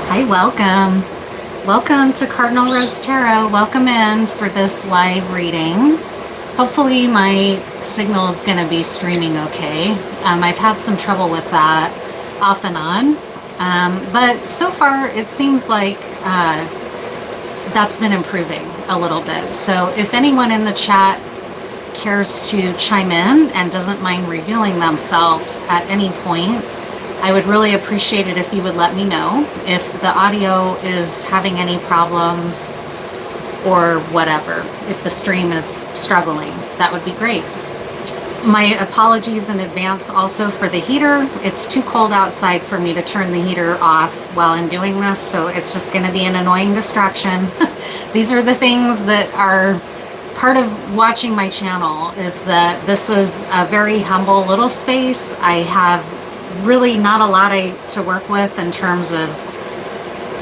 Hi, welcome. Welcome to Cardinal Rose Tarot. Welcome in for this live reading. Hopefully my signal is going to be streaming okay. I've had some trouble with that off and on. But so far it seems like that's been improving a little bit. So if anyone in the chat cares to chime in and doesn't mind revealing themselves at any point, I would really appreciate it if you would let me know if the audio is having any problems or whatever. If the stream is struggling, that would be great. My apologies in advance also for the heater. It's too cold outside for me to turn the heater off while I'm doing this, so it's just going to be an annoying distraction. These are the things that are part of watching my channel, is that this is a very humble little space. I have really not a lot to work with in terms of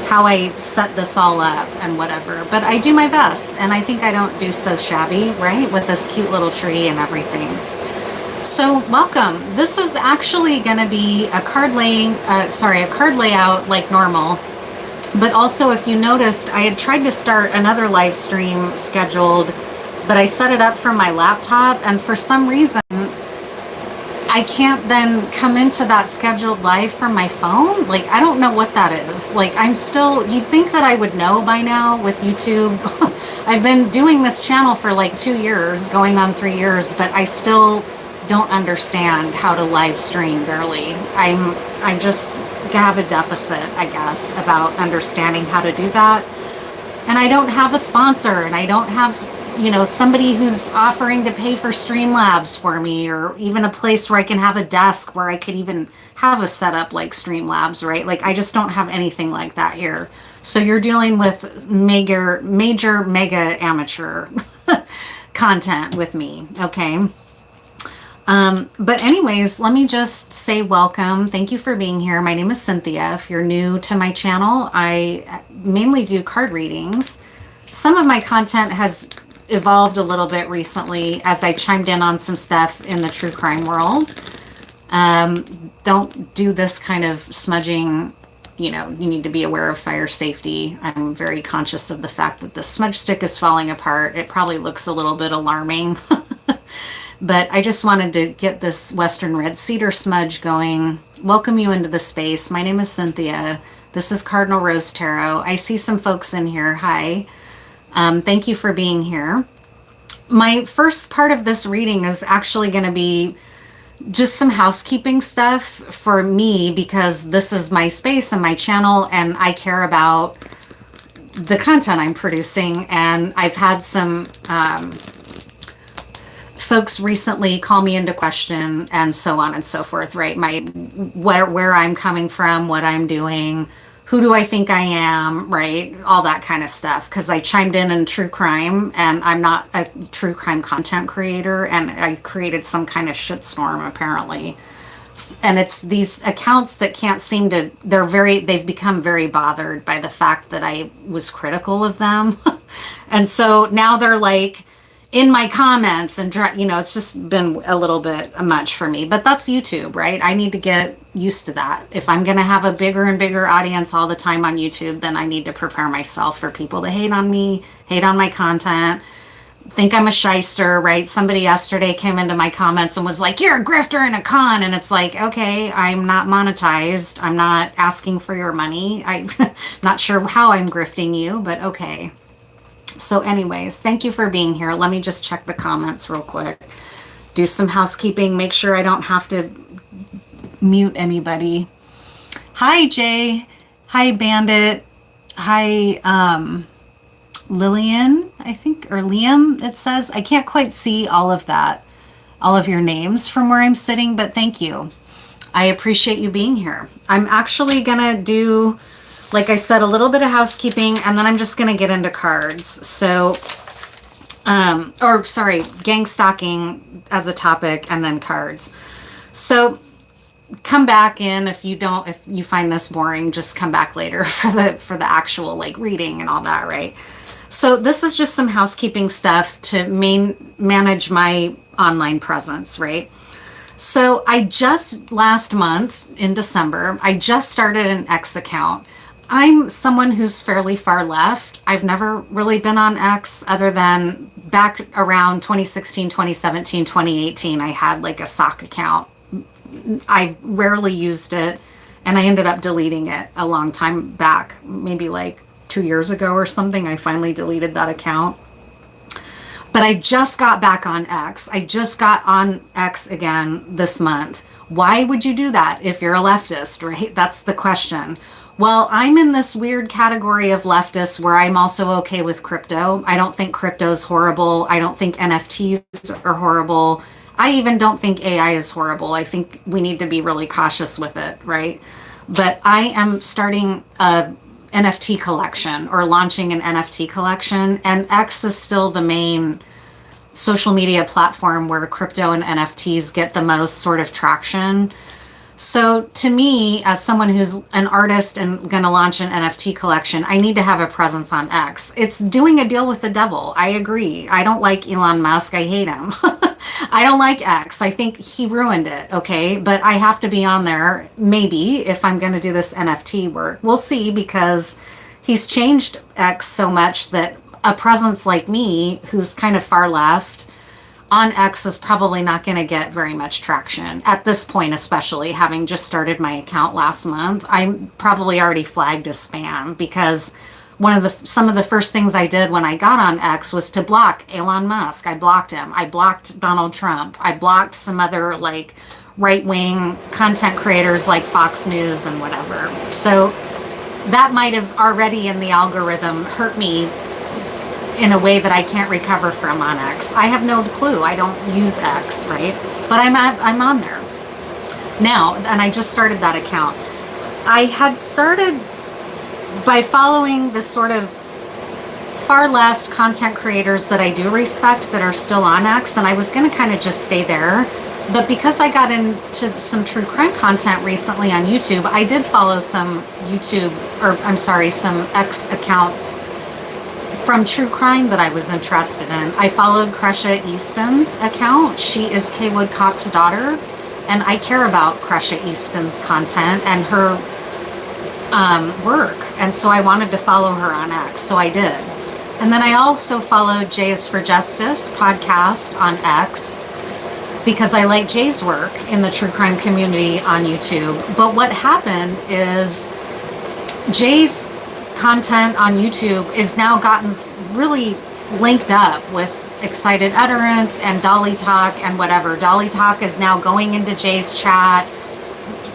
how I set this all up and whatever, but I do my best, and I think I don't do so shabby, right, with this cute little tree and everything. So welcome. This is actually going to be a card layout like normal, but also if you noticed, I had tried to start another live stream scheduled, but I set it up from my laptop, and for some reason I can't then come into that scheduled live from my phone. Like, I don't know what that is. Like, you'd think that I would know by now with YouTube. I've been doing this channel for like 2 years, going on 3 years, but I still don't understand how to live stream barely. I just have a deficit, I guess, about understanding how to do that. And I don't have a sponsor, and I don't have, somebody who's offering to pay for Streamlabs for me, or even a place where I can have a desk where I could even have a setup like Streamlabs, right? Like, I just don't have anything like that here. So you're dealing with major mega amateur content with me, okay? But anyways, let me just say welcome. Thank you for being here. My name is Cynthia. If you're new to my channel, I mainly do card readings. Some of my content has evolved a little bit recently as I chimed in on some stuff in the true crime world. Don't do this kind of smudging. You need to be aware of fire safety. I'm very conscious of the fact that the smudge stick is falling apart. It probably looks a little bit alarming. But I just wanted to get this Western Red Cedar smudge going. Welcome you into the space. My name is Cynthia. This is Cardinal Rose Tarot. I see some folks in here. Hi. Thank you for being here. My first part of this reading is actually going to be just some housekeeping stuff for me, because this is my space and my channel, and I care about the content I'm producing. And I've had some folks recently call me into question, and so on and so forth, right? Where I'm coming from, what I'm doing, who do I think I am, right? All that kind of stuff. Because I chimed in true crime, and I'm not a true crime content creator, and I created some kind of shitstorm apparently. And it's these accounts that can't seem to, they've become very bothered by the fact that I was critical of them. And so now they're like in my comments, and it's just been a little bit much for me, but that's YouTube, right? I need to get used to that. If I'm going to have a bigger and bigger audience all the time on YouTube, then I need to prepare myself for people to hate on me, hate on my content, think I'm a shyster, right? Somebody yesterday came into my comments and was like, you're a grifter and a con. And it's like, okay, I'm not monetized. I'm not asking for your money. I'm not sure how I'm grifting you, but okay. So anyways, thank you for being here. Let me just check the comments real quick. Do some housekeeping. Make sure I don't have to mute anybody. Hi, Jay. Hi, Bandit. Hi, Lillian, I think, or Liam, it says. I can't quite see all of that, all of your names from where I'm sitting, but thank you. I appreciate you being here. I'm actually going to do, like I said, a little bit of housekeeping, and then I'm just going to get into cards. So, gangstalking as a topic, and then cards. So come back in if you find this boring, just come back later for the actual like reading and all that, right? So this is just some housekeeping stuff to manage my online presence, right? So I just last month in December, I just started an X account. I'm someone who's fairly far left. I've never really been on X other than back around 2016, 2017, 2018. I had like a sock account. I rarely used it, and I ended up deleting it a long time back, maybe like 2 years ago or something. I finally deleted that account. But I just got back on X. I just got on X again this month. Why would you do that if you're a leftist, right? That's the question. Well, I'm in this weird category of leftists where I'm also okay with crypto. I don't think crypto's horrible. I don't think NFTs are horrible. I even don't think AI is horrible. I think we need to be really cautious with it, right? But I am starting a NFT collection, or launching an NFT collection, and X is still the main social media platform where crypto and NFTs get the most sort of traction. So to me, as someone who's an artist and going to launch an NFT collection, I need to have a presence on X. It's doing a deal with the devil. I agree. I don't like Elon Musk. I hate him. I don't like X. I think he ruined it. Okay. But I have to be on there, maybe, if I'm going to do this NFT work. We'll see, because he's changed X so much that a presence like me, who's kind of far left, on X is probably not going to get very much traction at this point, especially having just started my account last month. I'm probably already flagged as spam, because some of the first things I did when I got on X was to block Elon Musk. I blocked him. I blocked Donald Trump. I blocked some other like right-wing content creators like Fox News and whatever. So that might have already in the algorithm hurt me in a way that I can't recover from on X. I have no clue. I don't use X, right? But I'm on there now, and I just started that account. I had started by following the sort of far left content creators that I do respect that are still on X, and I was going to kind of just stay there. But because I got into some true crime content recently on YouTube, I did follow some some X accounts from true crime that I was interested in. I followed Cresha Easton's account. She is Kay Woodcock's daughter, and I care about Cresha Easton's content and her work, and so I wanted to follow her on X, so I did. And then I also followed J is for Justice podcast on X, because I like Jay's work in the true crime community on YouTube. But what happened is Jay's content on YouTube is now gotten really linked up with Excited Utterance and Dolly Talk and whatever. Dolly Talk is now going into Jay's chat,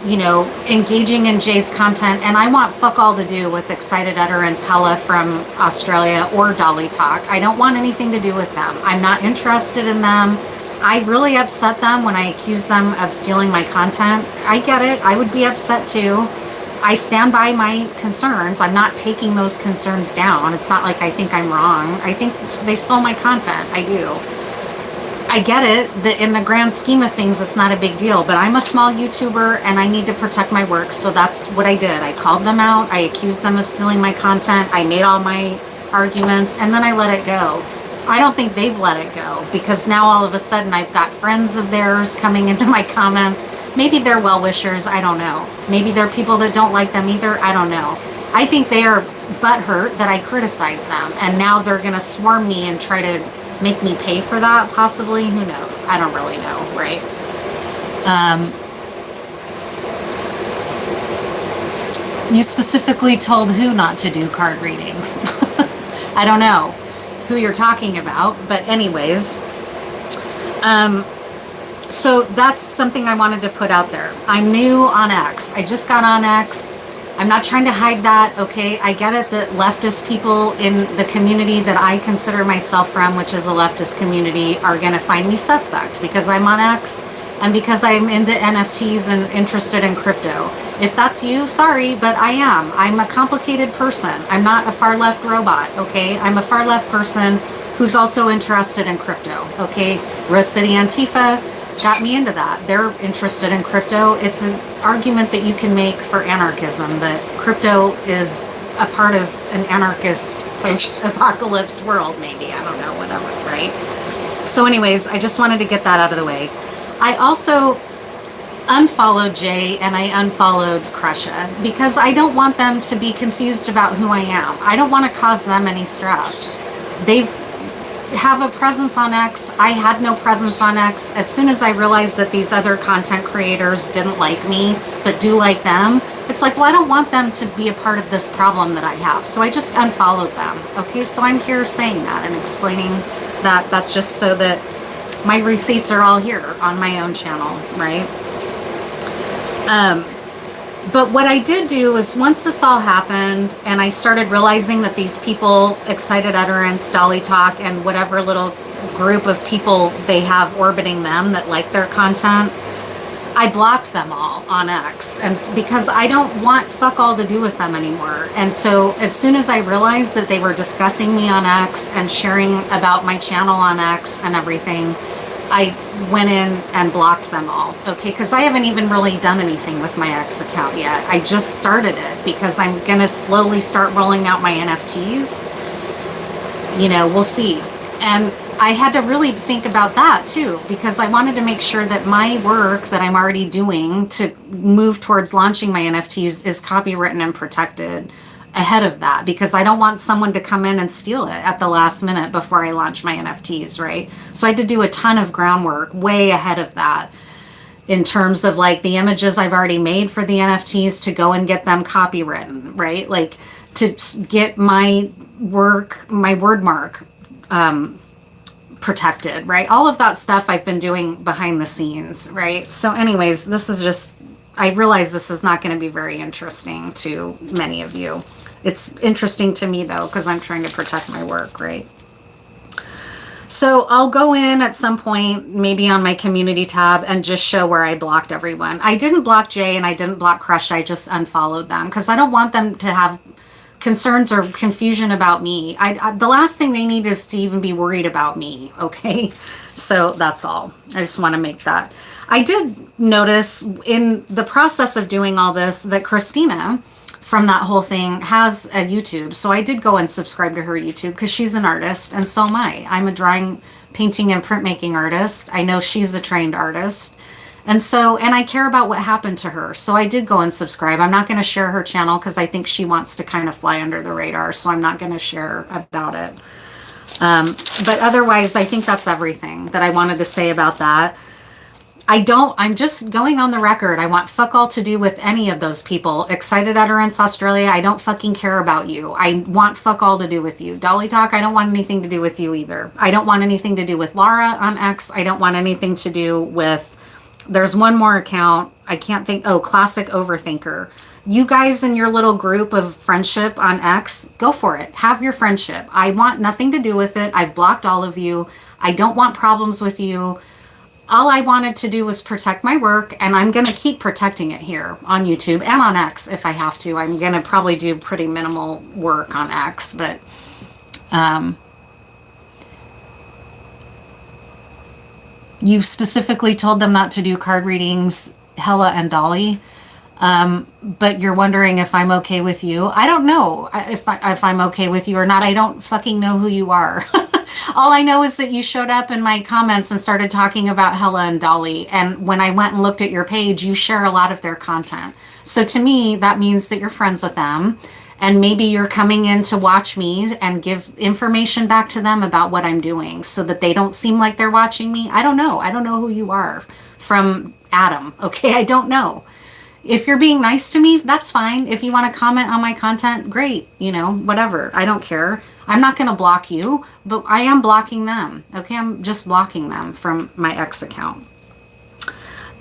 engaging in Jay's content, and I want fuck all to do with Excited Utterance, Hella from Australia, or Dolly Talk. I don't want anything to do with them. I'm not interested in them. I really upset them when I accuse them of stealing my content. I get it. I would be upset too. I stand by my concerns. I'm not taking those concerns down. It's not like I think I'm wrong. I think they stole my content. I do. I get it that in the grand scheme of things, it's not a big deal, but I'm a small YouTuber and I need to protect my work. So that's what I did. I called them out. I accused them of stealing my content. I made all my arguments, and then I let it go. I don't think they've let it go, because now all of a sudden I've got friends of theirs coming into my comments. Maybe they're well-wishers, I don't know. Maybe they're people that don't like them either, I don't know. I think they are butthurt that I criticize them, and now they're going to swarm me and try to make me pay for that, possibly. Who knows? I don't really know, right? You specifically told who not to do card readings. I don't know who you're talking about, but anyways, so that's something I wanted to put out there. I'm new on X. I just got on X. I'm not trying to hide that, okay? I get it that leftist people in the community that I consider myself from, which is a leftist community, are going to find me suspect because I'm on X and because I'm into NFTs and interested in crypto. If that's you, sorry, but I am. I'm a complicated person. I'm not a far left robot, okay? I'm a far left person who's also interested in crypto, okay? Rose City Antifa got me into that. They're interested in crypto. It's an argument that you can make for anarchism, that crypto is a part of an anarchist post-apocalypse world, maybe. I don't know, whatever, right? So anyways, I just wanted to get that out of the way. I also unfollowed Jay and I unfollowed Crusha because I don't want them to be confused about who I am. I don't want to cause them any stress. They've have a presence on X. I had no presence on X. As soon as I realized that these other content creators didn't like me, but do like them, it's like, well, I don't want them to be a part of this problem that I have. So I just unfollowed them. Okay, so I'm here saying that and explaining that. That's just so that my receipts are all here on my own channel, right? But what I did do is once this all happened and I started realizing that these people, Excited Utterance, Dolly Talk, and whatever little group of people they have orbiting them that like their content, I blocked them all on X, and because I don't want fuck all to do with them anymore. And so as soon as I realized that they were discussing me on X and sharing about my channel on X and everything, I went in and blocked them all, okay? Because I haven't even really done anything with my X account yet. I just started it because I'm gonna slowly start rolling out my NFTs. You know, we'll see. And I had to really think about that too, because I wanted to make sure that my work that I'm already doing to move towards launching my NFTs is copywritten and protected ahead of that, because I don't want someone to come in and steal it at the last minute before I launch my NFTs, right? So I had to do a ton of groundwork way ahead of that in terms of like the images I've already made for the NFTs to go and get them copywritten, right? Like to get my work, my word mark protected, right? All of that stuff I've been doing behind the scenes, right? So anyways, this is just, I realize this is not going to be very interesting to many of you. It's interesting to me though, because I'm trying to protect my work, right? So I'll go in at some point, maybe on my community tab, and just show where I blocked everyone. I didn't block Jay and I didn't block Crush. I just unfollowed them because I don't want them to have concerns or confusion about me. The last thing they need is to even be worried about me, okay? So that's all. I just want to make that. I did notice in the process of doing all this that Christina from that whole thing has a YouTube. So I did go and subscribe to her YouTube because she's an artist and so am I. I'm a drawing, painting, and printmaking artist. I know she's a trained artist. And so, and I care about what happened to her. So I did go and subscribe. I'm not going to share her channel because I think she wants to kind of fly under the radar. So I'm not going to share about it. But otherwise, I think that's everything that I wanted to say about that. I'm just going on the record. I want fuck all to do with any of those people. Excited Utterance Australia, I don't fucking care about you. I want fuck all to do with you. Dolly Talk, I don't want anything to do with you either. I don't want anything to do with Laura on X. I don't want anything to do with, there's one more account. I can't think, oh, Classic Overthinker. You guys in your little group of friendship on X, go for it. Have your friendship. I want nothing to do with it. I've blocked all of you. I don't want problems with you. All I wanted to do was protect my work, and I'm going to keep protecting it here on YouTube and on X if I have to. I'm going to probably do pretty minimal work on X, but you specifically told them not to do card readings, Hella and Dolly, but you're wondering if I'm okay with you. I don't know if I'm okay with you or not. I don't fucking know who you are. All I know is that you showed up in my comments and started talking about Hella and Dolly. And when I went and looked at your page, you share a lot of their content. So to me, that means that you're friends with them. And maybe you're coming in to watch me and give information back to them about what I'm doing so that they don't seem like they're watching me. I don't know. I don't know who you are from Adam. Okay, I don't know. If you're being nice to me, that's fine. If you want to comment on my content, great. You know, whatever. I don't care. I'm not going to block you, but I am blocking them. Okay, I'm just blocking them from my X account.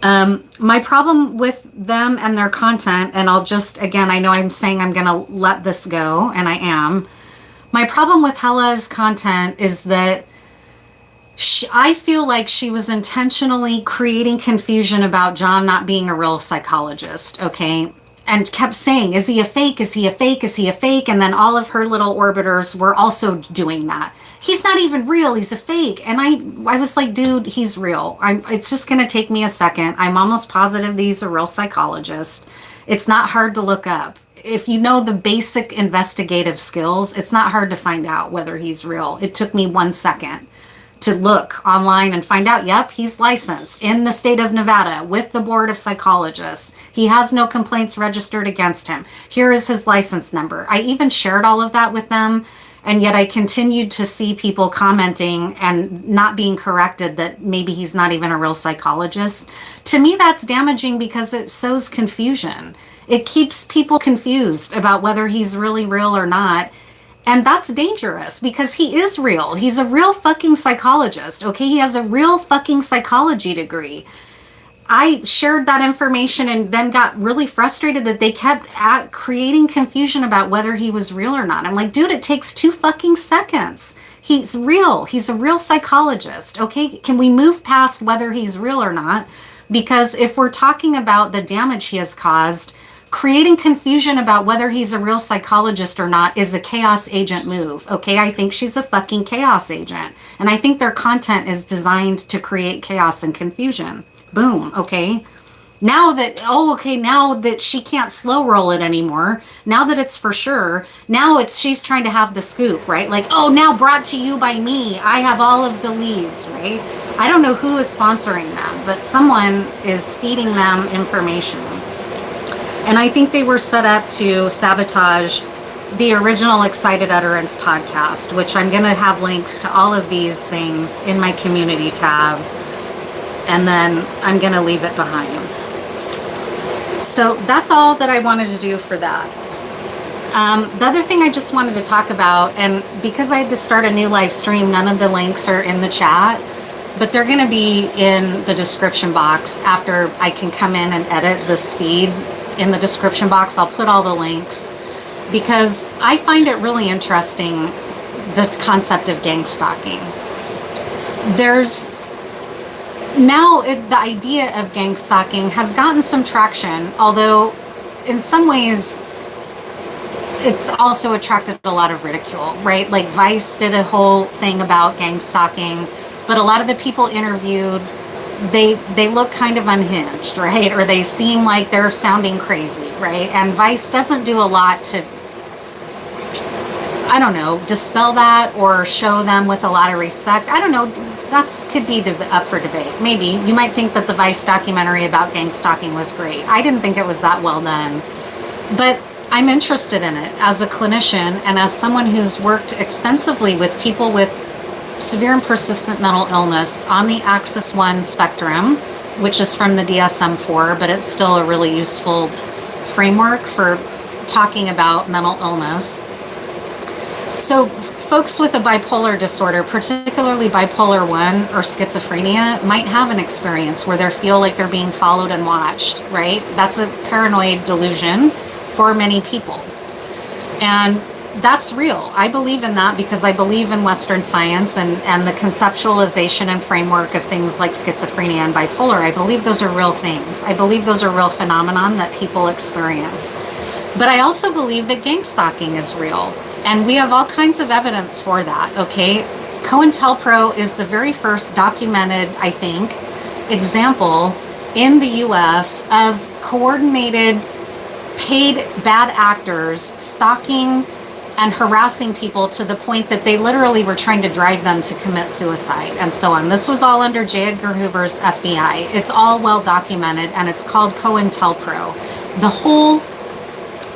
My problem with them and their content, and I'll just, again, I know I'm saying I'm going to let this go, and I am. My problem with Hella's content is that I feel like she was intentionally creating confusion about John not being a real psychologist, okay? And kept saying, is he a fake? Is he a fake? Is he a fake? And then all of her little orbiters were also doing that. He's not even real. He's a fake. And I was like, dude, he's real. It's just going to take me a second. I'm almost positive that he's a real psychologist. It's not hard to look up. If you know the basic investigative skills, it's not hard to find out whether he's real. It took me 1 second to look online and find out, yep, he's licensed in the state of Nevada with the Board of Psychologists. He has no complaints registered against him. Here is his license number. I even shared all of that with them, and yet I continued to see people commenting and not being corrected that maybe he's not even a real psychologist. To me, that's damaging because it sows confusion. It keeps people confused about whether he's really real or not. And that's dangerous because he is real. He's a real fucking psychologist, okay? He has a real fucking psychology degree. I shared that information and then got really frustrated that they kept creating confusion about whether he was real or not. I'm like, dude, it takes 2 fucking seconds. He's real. He's a real psychologist, okay? Can we move past whether he's real or not? Because if we're talking about the damage he has caused, creating confusion about whether he's a real psychologist or not is a chaos agent move, okay? I think she's a fucking chaos agent. And I think their content is designed to create chaos and confusion. Boom, okay? Now that she can't slow roll it anymore, now that it's for sure, now she's trying to have the scoop, right? Like, oh, now brought to you by me. I have all of the leads, right? I don't know who is sponsoring them, but someone is feeding them information. And I think they were set up to sabotage the original Excited Utterance podcast, which I'm going to have links to all of these things in my community tab. And then I'm going to leave it behind. So that's all that I wanted to do for that. The other thing I just wanted to talk about, and because I had to start a new live stream, none of the links are in the chat, but they're going to be in the description box after I can come in and edit this feed. In the description box, I'll put all the links because I find it really interesting, the concept of gangstalking. There's now the idea of gangstalking has gotten some traction, although in some ways it's also attracted a lot of ridicule, right? Like Vice did a whole thing about gangstalking, but a lot of the people interviewed, they look kind of unhinged, right? Or they seem like they're sounding crazy, right? And Vice doesn't do a lot to, I don't know, dispel that or show them with a lot of respect. I don't know. That could be up for debate. Maybe. You might think that the Vice documentary about gangstalking was great. I didn't think it was that well done. But I'm interested in it as a clinician and as someone who's worked extensively with people with severe and persistent mental illness on the Axis 1 spectrum, which is from the DSM-4, but it's still a really useful framework for talking about mental illness. So folks with a bipolar disorder, particularly bipolar 1 or schizophrenia, might have an experience where they feel like they're being followed and watched, right? That's a paranoid delusion for many people. And that's real. I believe in that because I believe in Western science and the conceptualization and framework of things like schizophrenia and bipolar. I believe those are real things. I believe those are real phenomenon that people experience. But I also believe that gangstalking is real. And we have all kinds of evidence for that, okay? COINTELPRO is the very first documented, I think, example in the US of coordinated, paid bad actors stalking and harassing people to the point that they literally were trying to drive them to commit suicide and so on. This was all under J. Edgar Hoover's FBI. It's all well documented and it's called COINTELPRO. The whole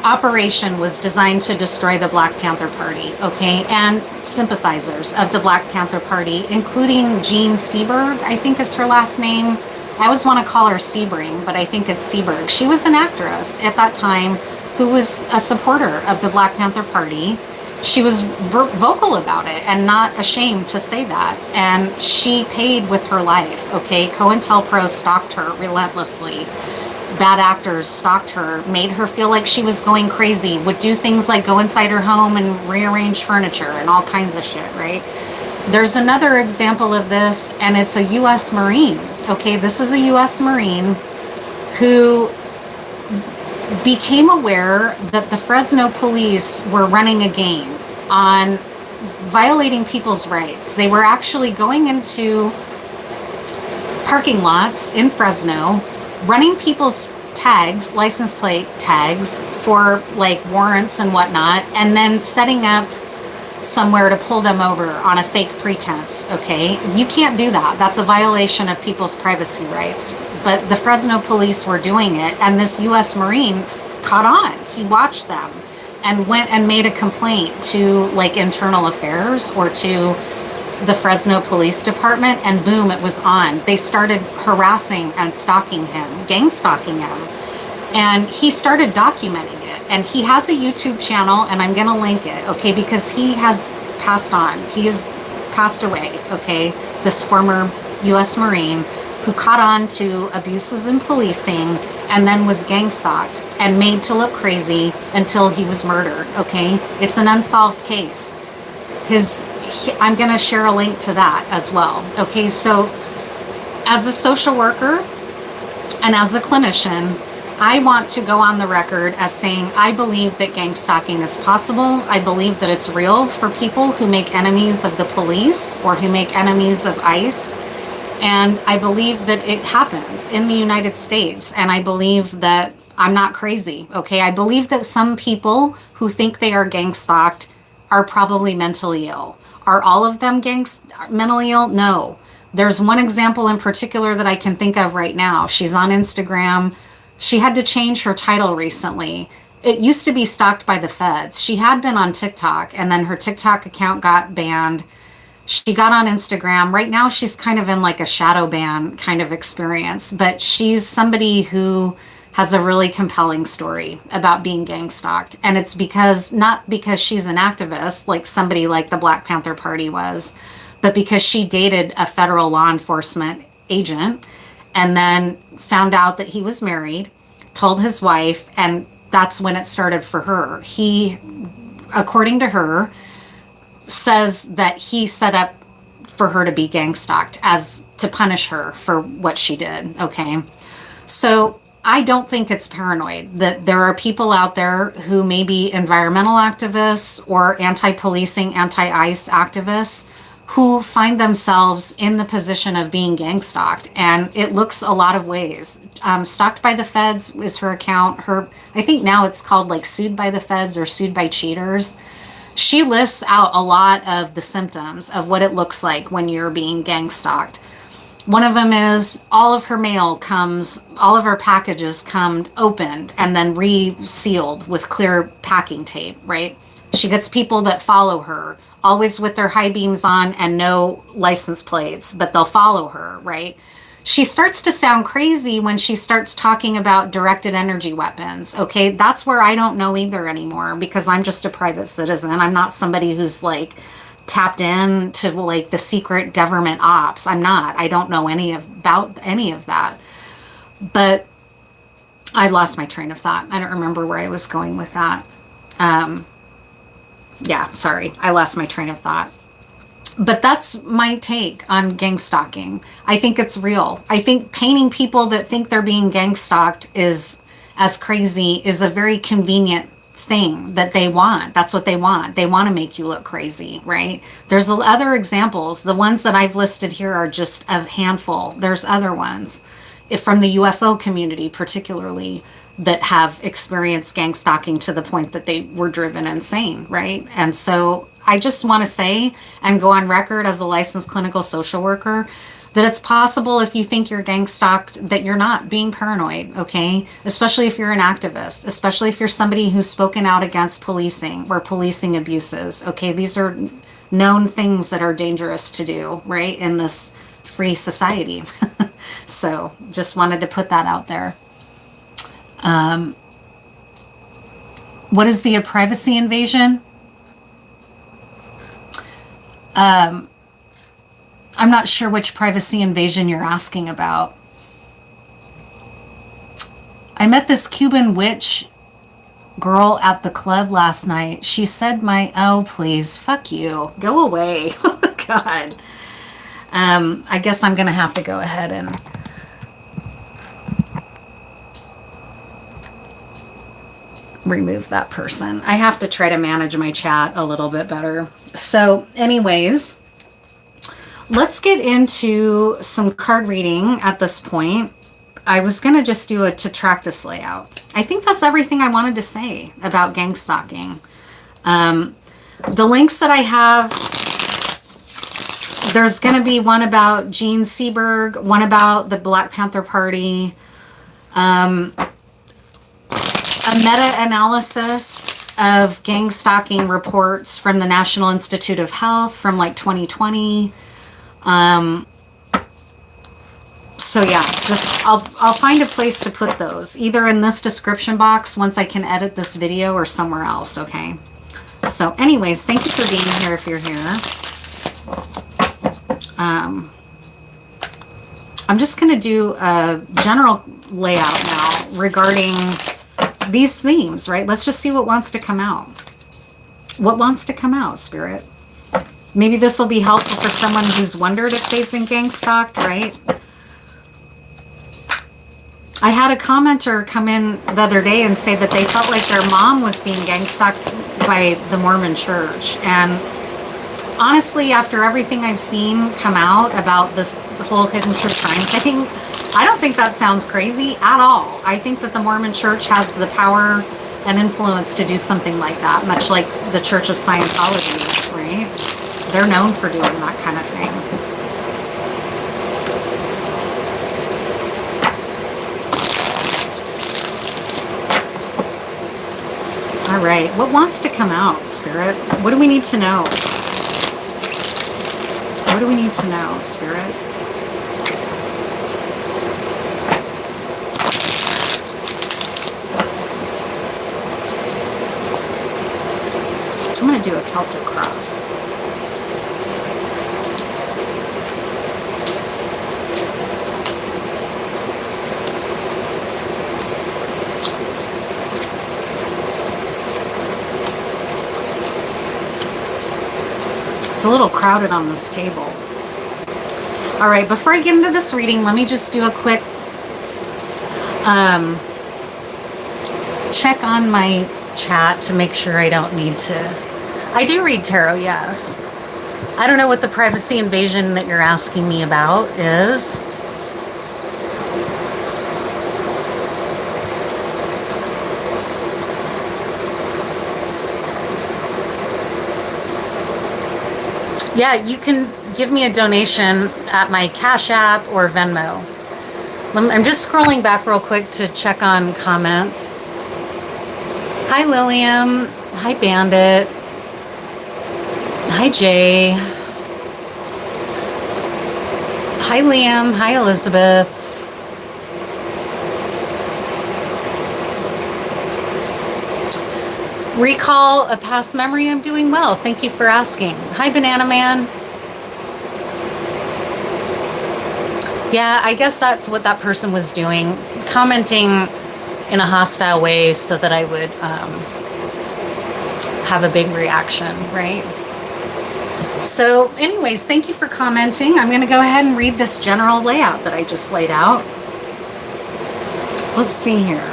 operation was designed to destroy the Black Panther Party, okay, and sympathizers of the Black Panther Party, including Jean Seberg, I think is her last name. I always want to call her Sebring, but I think it's Seberg. She was an actress at that time who was a supporter of the Black Panther Party. She was vocal about it and not ashamed to say that. And she paid with her life, okay? COINTELPRO stalked her relentlessly. Bad actors stalked her, made her feel like she was going crazy, would do things like go inside her home and rearrange furniture and all kinds of shit, right? There's another example of this, and it's a U.S. Marine, okay? This is a U.S. Marine who became aware that the Fresno police were running a game on violating people's rights. They were actually going into parking lots in Fresno, running people's tags, license plate tags for like warrants and whatnot, and then setting up somewhere to pull them over on a fake pretense, okay? You can't do that. That's a violation of people's privacy rights. But the Fresno police were doing it, and this U.S. Marine caught on. He watched them and went and made a complaint to like internal affairs or to the Fresno Police Department, and boom, it was on. They started harassing and stalking him, gang stalking him. And he started documenting it. And he has a YouTube channel, and I'm going to link it, okay, because he has passed on. He has passed away, okay, this former U.S. Marine who caught on to abuses in policing and then was gang stalked and made to look crazy until he was murdered, okay? It's an unsolved case. I'm going to share a link to that as well, okay? So as a social worker and as a clinician, I want to go on the record as saying I believe that gang stalking is possible. I believe that it's real for people who make enemies of the police or who make enemies of ICE. And I believe that it happens in the United States. And I believe that I'm not crazy, okay? I believe that some people who think they are gang stalked are probably mentally ill. Are all of them mentally ill? No. There's one example in particular that I can think of right now. She's on Instagram. She had to change her title recently. It used to be stalked by the feds. She had been on TikTok, and then her TikTok account got banned. She got on Instagram. Right now, she's kind of in like a shadow ban kind of experience, but she's somebody who has a really compelling story about being gang stalked. And it's not because she's an activist, like somebody like the Black Panther Party was, but because she dated a federal law enforcement agent and then found out that he was married, told his wife, and that's when it started for her. He, according to her, says that he set up for her to be gang stalked as to punish her for what she did, okay? So I don't think it's paranoid, that there are people out there who may be environmental activists or anti-policing, anti-ICE activists who find themselves in the position of being gang stalked. And it looks a lot of ways. Stalked by the feds is her account. I think now it's called like sued by the feds or sued by cheaters. She lists out a lot of the symptoms of what it looks like when you're being gang stalked. One of them is all of her packages come opened and then resealed with clear packing tape, right? She gets people that follow her, always with their high beams on and no license plates, but they'll follow her, right? She starts to sound crazy when she starts talking about directed energy weapons, okay? That's where I don't know either anymore because I'm just a private citizen. I'm not somebody who's like tapped in to like the secret government ops. I'm not. I don't know about any of that. But I lost my train of thought. I don't remember where I was going with that. Yeah, sorry. I lost my train of thought. But that's my take on gang stalking. I think it's real. I think painting people that think they're being gang stalked is as crazy is a very convenient thing that they want. That's what they want. They want to make you look crazy, right? There's other examples. The ones that I've listed here are just a handful. There's other ones from the UFO community particularly that have experienced gang stalking to the point that they were driven insane, right? And so I just want to say and go on record as a licensed clinical social worker that it's possible if you think you're gang stalked that you're not being paranoid, okay? Especially if you're an activist, especially if you're somebody who's spoken out against policing or policing abuses, okay? These are known things that are dangerous to do, right, in this free society. So just wanted to put that out there. What is the privacy invasion? I'm not sure which privacy invasion you're asking about. I met this Cuban witch girl at the club last night. She said oh, please, fuck you. Go away. Oh, God. I guess I'm going to have to go ahead and remove that person. I have to try to manage my chat a little bit better. So anyways, let's get into some card reading at this point. I was going to just do a tetractys layout. I think that's everything I wanted to say about gang stalking. The links that I have, there's going to be one about Gene Seberg, one about the Black Panther Party, a meta-analysis of Gangstalking reports from the National Institute of Health from like 2020. So yeah, just I'll find a place to put those, either in this description box once I can edit this video or somewhere else, okay? So anyways, thank you for being here if you're here. I'm just going to do a general layout now regarding these themes, right? Let's just see what wants to come out. What wants to come out, Spirit? Maybe this will be helpful for someone who's wondered if they've been gang stalked, right? I had a commenter come in the other day and say that they felt like their mom was being gang stalked by the Mormon church. And honestly, after everything I've seen come out about this whole hidden true crime thing, I don't think that sounds crazy at all. I think that the Mormon church has the power and influence to do something like that, much like the Church of Scientology, right? They're known for doing that kind of thing. All right, what wants to come out, Spirit? What do we need to know? What do we need to know, Spirit? I'm going to do a Celtic cross. It's a little crowded on this table. All right, before I get into this reading, let me just do a quick check on my chat to make sure I don't need to. I do read tarot, yes. I don't know what the privacy invasion that you're asking me about is. Yeah, you can give me a donation at my Cash App or Venmo. I'm just scrolling back real quick to check on comments. Hi, Lilium. Hi, Bandit. Hi, Jay. Hi, Liam. Hi, Elizabeth. Recall a past memory. I'm doing well. Thank you for asking. Hi, Banana Man. Yeah, I guess that's what that person was doing. Commenting in a hostile way so that I would have a big reaction, right? So anyways, thank you for commenting. I'm going to go ahead and read this general layout that I just laid out. Let's see here.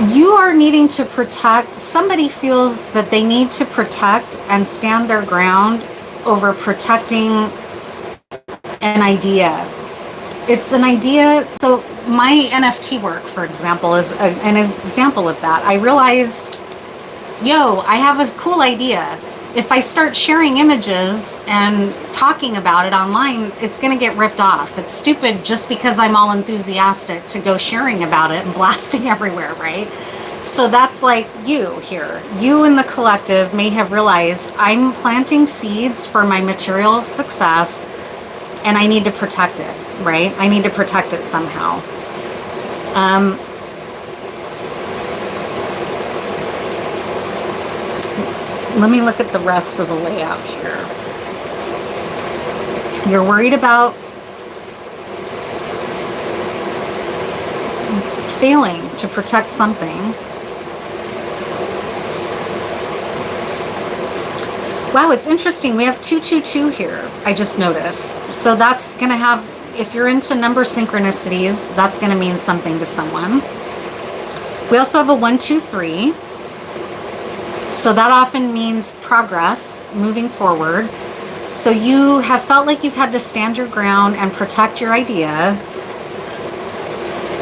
You are needing to protect, somebody feels that they need to protect and stand their ground over protecting an idea. It's an idea, so my NFT work, for example, is an example of that. I realized, I have a cool idea. If I start sharing images and talking about it online, it's going to get ripped off. It's stupid just because I'm all enthusiastic to go sharing about it and blasting everywhere, right? So that's like you here. You in the collective may have realized I'm planting seeds for my material success and I need to protect it, right? I need to protect it somehow. Let me look at the rest of the layout here. You're worried about failing to protect something. Wow, it's interesting. We have 222 here, I just noticed. So that's going to have, if you're into number synchronicities, that's going to mean something to someone. We also have a 123. So that often means progress, moving forward. So you have felt like you've had to stand your ground and protect your idea.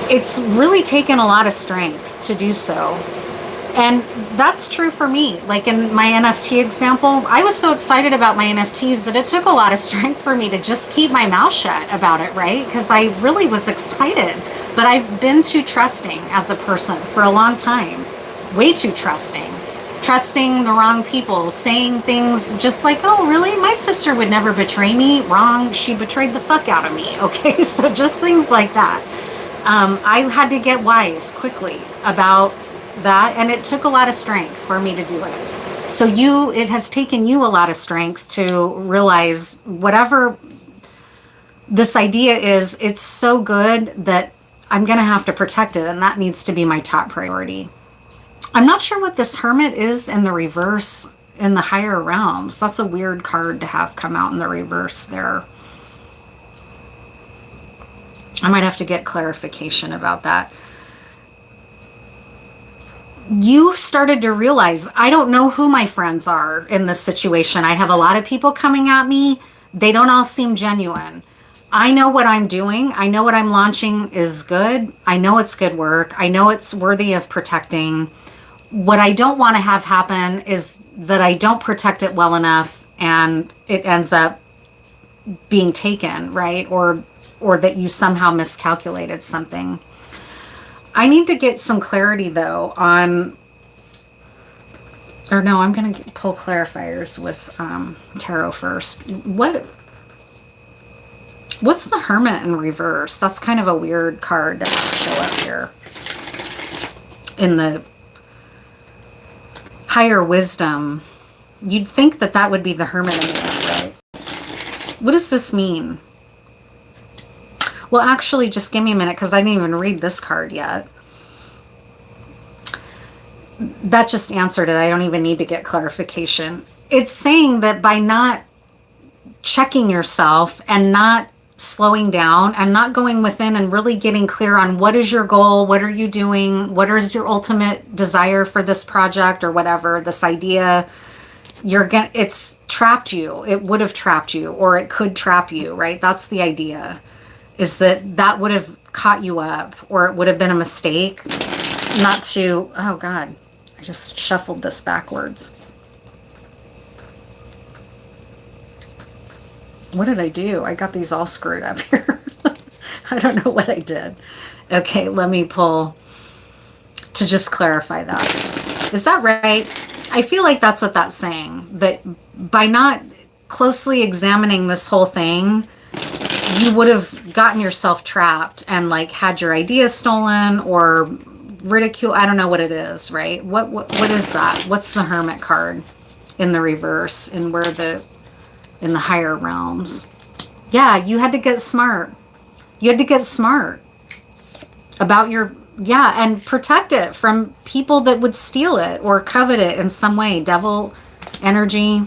it's really taken a lot of strength to do so. And that's true for me. Like in my NFT example, I was so excited about my NFTs that it took a lot of strength for me to just keep my mouth shut about it, right? Because I really was excited. But I've been too trusting as a person for a long time. Way too trusting. Trusting the wrong people, saying things just like, oh, really? My sister would never betray me. Wrong. She betrayed the fuck out of me. Okay, so just things like that. I had to get wise quickly about that, and it took a lot of strength for me to do it. So it has taken you a lot of strength to realize whatever this idea is, it's so good that I'm going to have to protect it, and that needs to be my top priority. I'm not sure what this Hermit is in the reverse in the higher realms. That's a weird card to have come out in the reverse there. I might have to get clarification about that. You started to realize, I don't know who my friends are in this situation. I have a lot of people coming at me. They don't all seem genuine. I know what I'm doing. I know what I'm launching is good. I know it's good work. I know it's worthy of protecting. What I don't want to have happen is that I don't protect it well enough and it ends up being taken, right? Or that you somehow miscalculated something. I need to get some clarity though on, or no, I'm going to pull clarifiers with tarot first. What's the Hermit in reverse? That's kind of a weird card to show up here in the higher wisdom. You'd think that that would be the Hermit in the end, right? What does this mean? Well, actually, just give me a minute because I didn't even read this card yet. That just answered it. I don't even need to get clarification. It's saying that by not checking yourself and not slowing down and not going within and really getting clear on what is your goal, what are you doing, what is your ultimate desire for this project or whatever, this idea, it's trapped you. It would have trapped you, or it could trap you, right? That's the idea. Is that would have caught you up, or it would have been a mistake not to, oh God, I just shuffled this backwards. What did I do? I got these all screwed up here. I don't know what I did. Okay, let me pull to just clarify that. Is that right? I feel like that's what that's saying, that by not closely examining this whole thing, you would have gotten yourself trapped and like had your ideas stolen or ridicule. I don't know what it is, right? What is that? What's the Hermit card in the reverse and in the higher realms? Yeah, you had to get smart. You had to get smart about and protect it from people that would steal it or covet it in some way. Devil energy.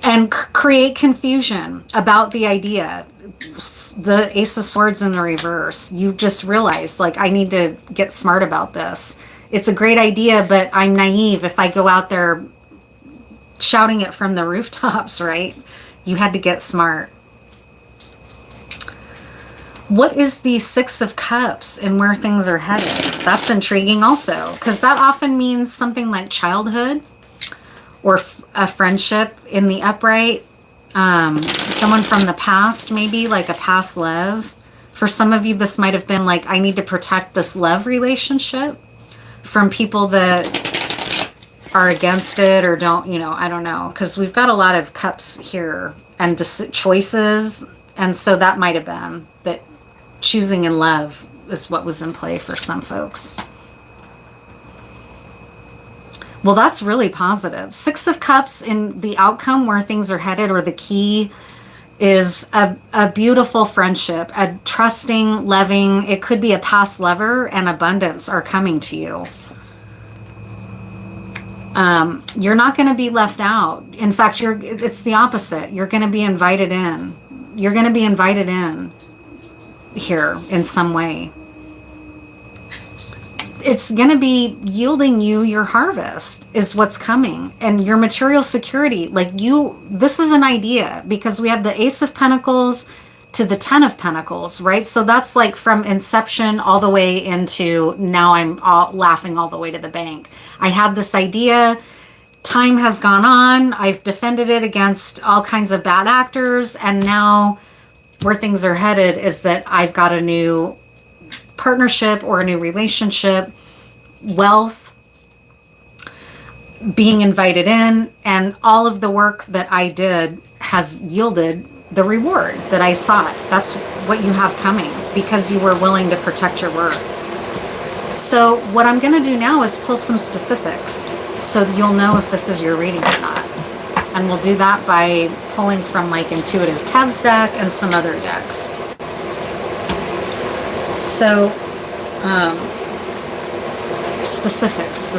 And create confusion about the idea. The Ace of Swords in the reverse. You just realize, like, I need to get smart about this. It's a great idea, but I'm naive if I go out there shouting it from the rooftops, right? You had to get smart. What is the Six of Cups and where things are headed? That's intriguing also, because that often means something like childhood or a friendship in the upright. Someone from the past, maybe like a past love. For some of you, this might have been like, I need to protect this love relationship from people that are against it or don't, I don't know. Because we've got a lot of cups here and choices. And so that might have been that choosing in love is what was in play for some folks. Well, that's really positive. Six of Cups in the outcome where things are headed, or the key, is a beautiful friendship, a trusting, loving, it could be a past lover, and abundance are coming to you. You're not going to be left out. In fact, it's the opposite. You're going to be invited in. You're going to be invited in here in some way. It's going to be yielding you your harvest is what's coming, and your material security. Like this is an idea, because we have the Ace of Pentacles to the 10 of Pentacles, right? So that's like from inception all the way into now I'm laughing all the way to the bank. I had this idea, time has gone on, I've defended it against all kinds of bad actors, and now where things are headed is that I've got a new partnership or a new relationship, wealth being invited in, and all of the work that I did has yielded the reward that I sought. That's what you have coming because you were willing to protect your word. So what I'm going to do now is pull some specifics so you'll know if this is your reading or not. And we'll do that by pulling from like Intuitive Kev's deck and some other decks. So specifics.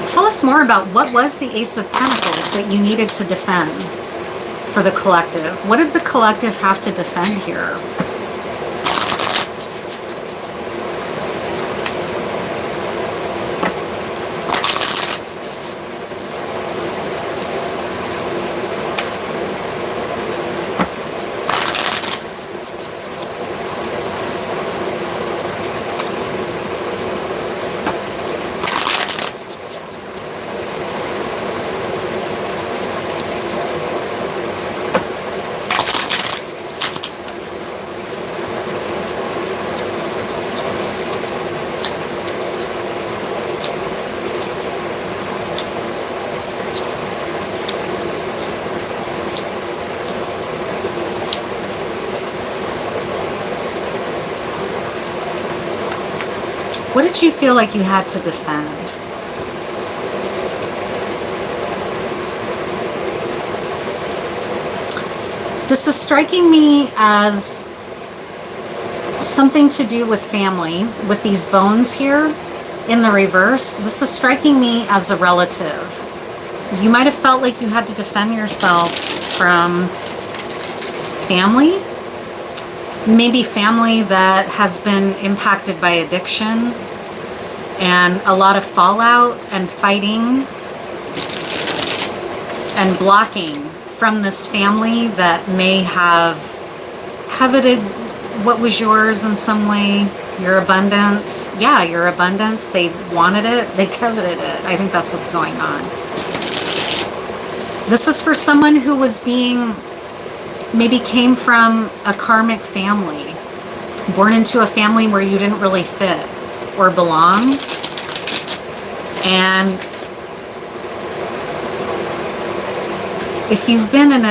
Tell us more about what was the Ace of Pentacles that you needed to defend for the collective. What did the collective have to defend here? What did you feel like you had to defend? This is striking me as something to do with family, with these bones here in the reverse. This is striking me as a relative. You might have felt like you had to defend yourself from family, maybe family that has been impacted by addiction and a lot of fallout and fighting and blocking from this family that may have coveted what was yours in some way. Your abundance. Yeah, your abundance. They wanted it. They coveted it. I think that's what's going on. This is for someone who was maybe came from a karmic family, born into a family where you didn't really fit or belong. And if you've been in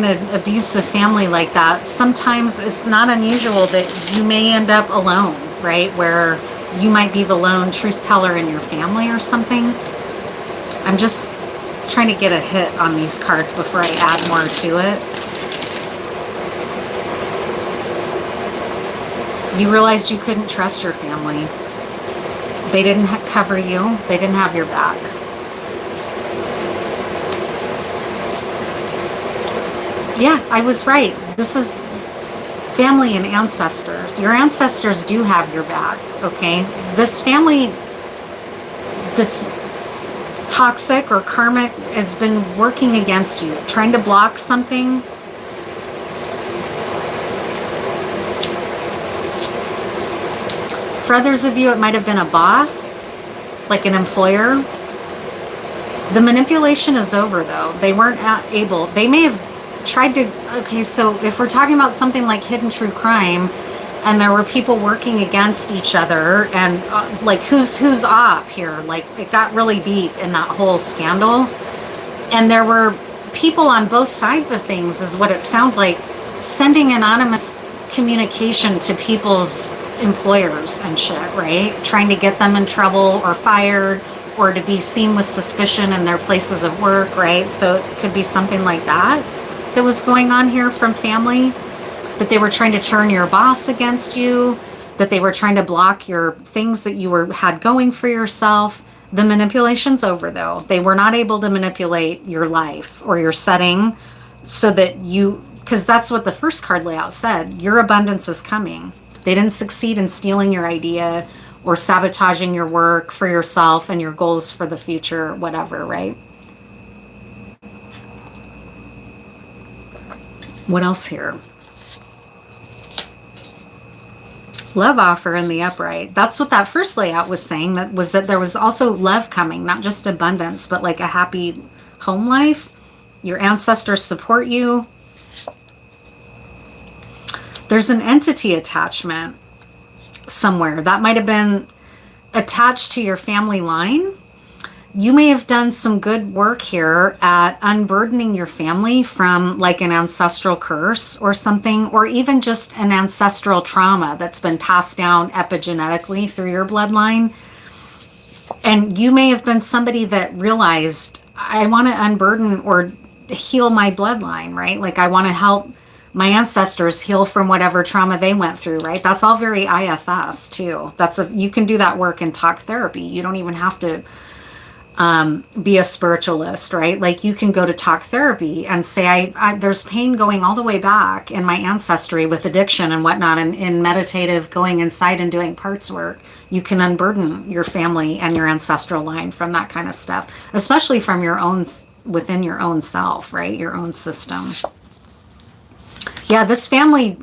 an abusive family like that, sometimes it's not unusual that you may end up alone, right? Where you might be the lone truth teller in your family or something. I'm just trying to get a hit on these cards before I add more to it. You realized you couldn't trust your family. They didn't cover you. They didn't have your back. Yeah, I was right. This is family and ancestors. Your ancestors do have your back, okay? This family that's toxic or karmic has been working against you, trying to block something. For others of you, it might have been a boss, like an employer. The manipulation is over, though. They weren't able. They may have tried to. Okay, so if we're talking about something like hidden true crime, and there were people working against each other, and like who's op here? Like it got really deep in that whole scandal, and there were people on both sides of things, is what it sounds like, sending anonymous communication to people's employers and shit, right? Trying to get them in trouble or fired or to be seen with suspicion in their places of work, right? So it could be something like that was going on here from family, that they were trying to turn your boss against you, that they were trying to block your things that you had going for yourself. The manipulation's over, though. They were not able to manipulate your life or your setting so that because that's what the first card layout said, your abundance is coming. They didn't succeed in stealing your idea or sabotaging your work for yourself and your goals for the future, whatever, right? What else here? Love offer in the upright. That's what that first layout was saying. That there was also love coming, not just abundance, but like a happy home life. Your ancestors support you. There's an entity attachment somewhere. That might have been attached to your family line. You may have done some good work here at unburdening your family from like an ancestral curse or something, or even just an ancestral trauma that's been passed down epigenetically through your bloodline. And you may have been somebody that realized, I want to unburden or heal my bloodline, right? Like I want to help my ancestors heal from whatever trauma they went through, right? That's all very IFS too. You can do that work in talk therapy. You don't even have to be a spiritualist, right? Like you can go to talk therapy and say, there's pain going all the way back in my ancestry with addiction and whatnot. And in meditative going inside and doing parts work, you can unburden your family and your ancestral line from that kind of stuff, especially from within your own self, right? Your own system. Yeah, this family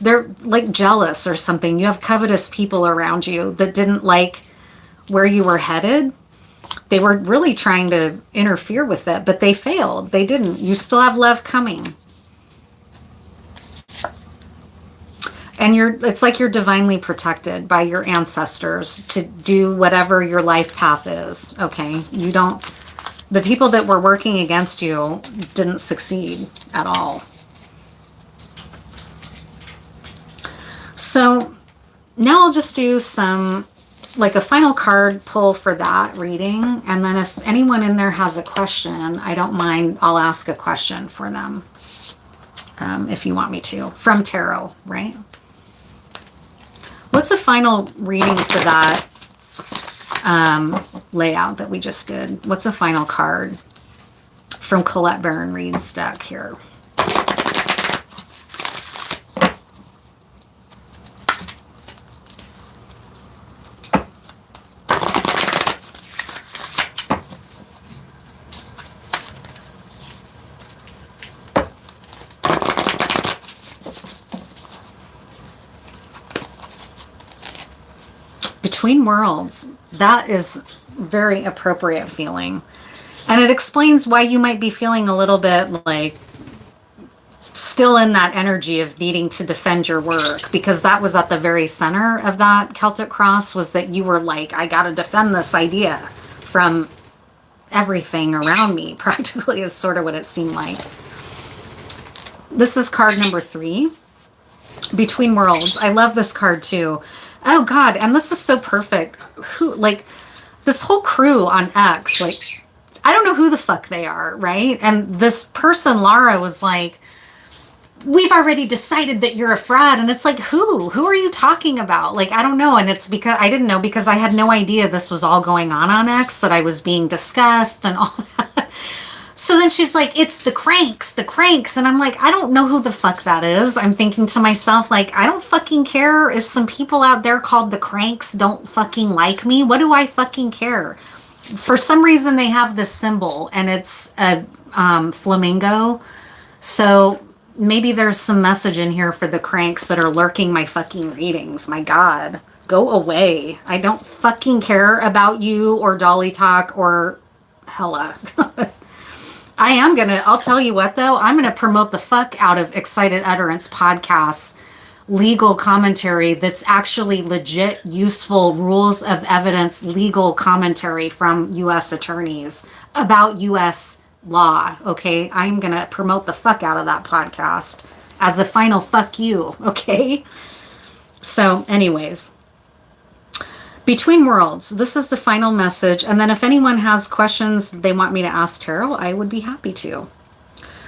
they're like jealous or something. You have covetous people around you that didn't like where you were headed. They were really trying to interfere with it, but they failed. They didn't. You still have love coming. And it's like you're divinely protected by your ancestors to do whatever your life path is, okay? The people that were working against you didn't succeed at all. So now I'll just do like a final card pull for that reading. And then if anyone in there has a question, I don't mind, I'll ask a question for them. If you want me to, from tarot, right? What's a final reading for that layout that we just did? What's a final card from Colette Baron Reed's deck here? Between worlds, that is very appropriate feeling. And it explains why you might be feeling a little bit like still in that energy of needing to defend your work, because that was at the very center of that Celtic cross, was that you were like, I got to defend this idea from everything around me, practically, is sort of what it seemed like. This is card number 3, Between Worlds. I love this card too. Oh God, and this is so perfect. This whole crew on X, like, I don't know who the fuck they are, right? And this person, Lara, was like, we've already decided that you're a fraud. And it's like, who are you talking about? Like, I don't know. And it's because I didn't know, because I had no idea this was all going on X, that I was being discussed and all that. So then she's like, it's the cranks. And I'm like, I don't know who the fuck that is. I'm thinking to myself, like, I don't fucking care if some people out there called the cranks don't fucking like me. What do I fucking care? For some reason, they have this symbol, and it's a flamingo. So maybe there's some message in here for the cranks that are lurking my fucking readings. My God, go away. I don't fucking care about you or Dolly Talk or Hella. I'll tell you what though, I'm going to promote the fuck out of Excited Utterance Podcast's legal commentary that's actually legit, useful, rules of evidence legal commentary from U.S. attorneys about U.S. law, okay? I'm going to promote the fuck out of that podcast as a final fuck you, okay? So anyways, Between Worlds, this is the final message. And then if anyone has questions they want me to ask tarot, I would be happy to.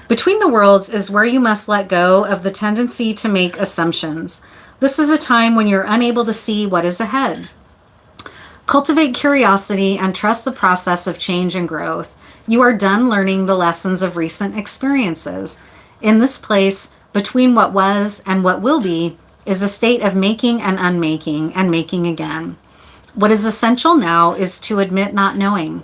Between the Worlds is where you must let go of the tendency to make assumptions. This is a time when you're unable to see what is ahead. Cultivate curiosity and trust the process of change and growth. You are done learning the lessons of recent experiences. In this place, between what was and what will be, is a state of making and unmaking and making again. What is essential now is to admit not knowing.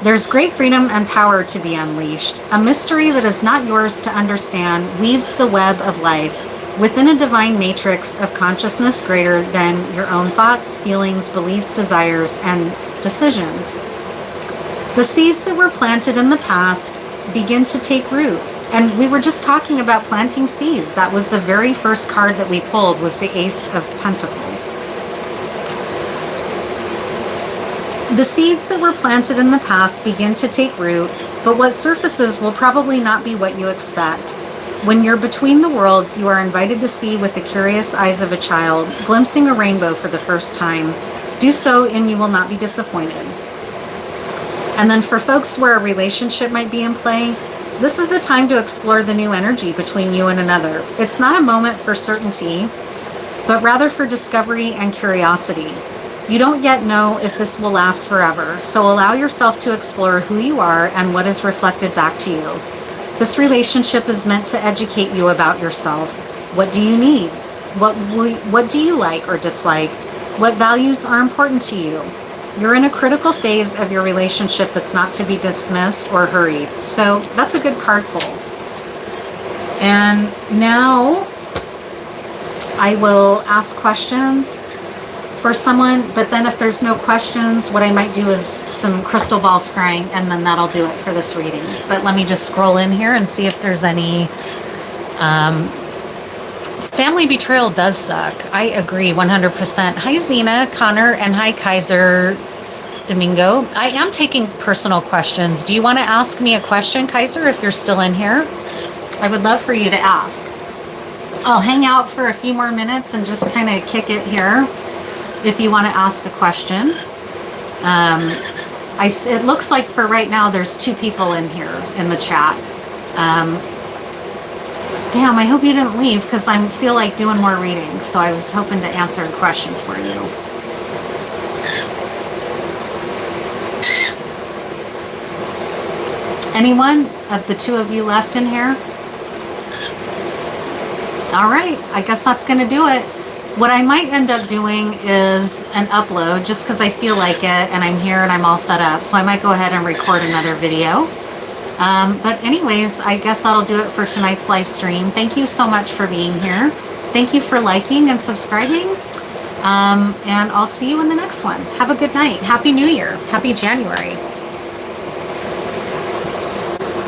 There's great freedom and power to be unleashed. A mystery that is not yours to understand weaves the web of life within a divine matrix of consciousness greater than your own thoughts, feelings, beliefs, desires, and decisions. The seeds that were planted in the past begin to take root. And we were just talking about planting seeds. That was the very first card that we pulled, was the Ace of Pentacles. The seeds that were planted in the past begin to take root, but what surfaces will probably not be what you expect. When you're between the worlds, you are invited to see with the curious eyes of a child, glimpsing a rainbow for the first time. Do so and you will not be disappointed. And then for folks where a relationship might be in play, this is a time to explore the new energy between you and another. It's not a moment for certainty, but rather for discovery and curiosity. You don't yet know if this will last forever, so allow yourself to explore who you are and what is reflected back to you. This relationship is meant to educate you about yourself. What do you need? What do you like or dislike? What values are important to you? You're in a critical phase of your relationship that's not to be dismissed or hurried. So that's a good card pull. And now I will ask questions for someone, but then if there's no questions, what I might do is some crystal ball scrying, and then that'll do it for this reading. But let me just scroll in here and see if there's any. Family betrayal does suck. I agree 100%. Hi, Zena, Connor, and hi, Kaiser Domingo. I am taking personal questions. Do you want to ask me a question, Kaiser, if you're still in here? I would love for you to ask. I'll hang out for a few more minutes and just kind of kick it here if you want to ask a question. It looks like for right now there's 2 people in here in the chat. Damn, I hope you didn't leave because I feel like doing more readings. So I was hoping to answer a question for you. Anyone of the 2 of you left in here? All right, I guess that's going to do it. What I might end up doing is an upload just because I feel like it and I'm here and I'm all set up. So I might go ahead and record another video. But anyways, I guess that'll do it for tonight's live stream. Thank you so much for being here. Thank you for liking and subscribing. And I'll see you in the next one. Have a good night. Happy New Year. Happy January.